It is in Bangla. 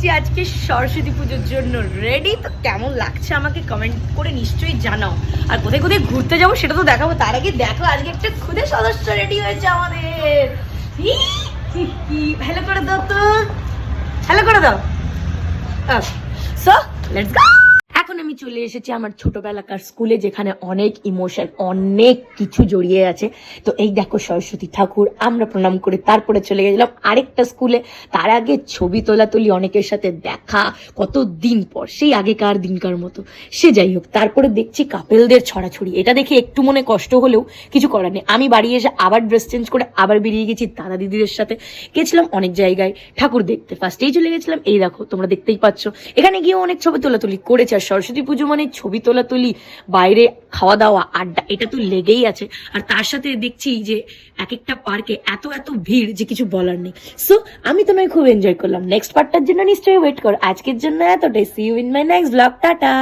গেছি আজকে সরস্বতী পুজোর জন্য রেডি। তো কেমন লাগছে আমাকে কমেন্ট করে নিশ্চয়ই জানাও। আর কোথায় কোথায় ঘুরতে যাবো সেটা তো দেখাবো। তার আগে দেখো আজকে একটা খুদে সদস্য রেডি হয়েছে আমাদের। হ্যালো করে দাও তো, হ্যালো করে দাও। So let's go. এখন আমি চলে এসেছি আমার ছোটবেলাকার স্কুলে, যেখানে অনেক ইমোশন, অনেক কিছু জড়িয়ে আছে। তো এই দেখো সরস্বতী ঠাকুর, আমরা প্রণাম করে তারপরে চলে গেছিলাম আরেকটা স্কুলে। তার আগে ছবি তোলাতুলি, অনেকের সাথে দেখা, কত দিন পর, সেই আগেকার দিনকার মতো। সে যাই হোক, তারপরে দেখছি কাপেলদের ছড়াছড়ি। এটা দেখে একটু মনে কষ্ট হলেও কিছু করার নেই। আমি বাড়ি এসে আবার ড্রেস চেঞ্জ করে আবার বেরিয়ে গেছি দাদা দিদিদের সাথে। গেছিলাম অনেক জায়গায় ঠাকুর দেখতে। ফার্স্টেই চলে গেছিলাম, এই দেখো তোমরা দেখতেই পাচ্ছ, এখানে গিয়ে অনেক ছবি তোলাতুলি করেছে। আর সরস্বতী পুজো মানে ছবি তোলাতুলি, বাইরে খাওয়া দাওয়া, আড্ডা, এটা তো লেগেই আছে। আর তার সাথে দেখছি যে এক একটা পার্কে এত এত ভিড় যে কিছু বলার নেই। সো আমি তো নয় খুব এনজয় করলাম। নেক্সট পার্টটার জন্য নিশ্চয়ই ওয়েট করো। আজকের জন্য এতটাই। See you in my next blog. Tata.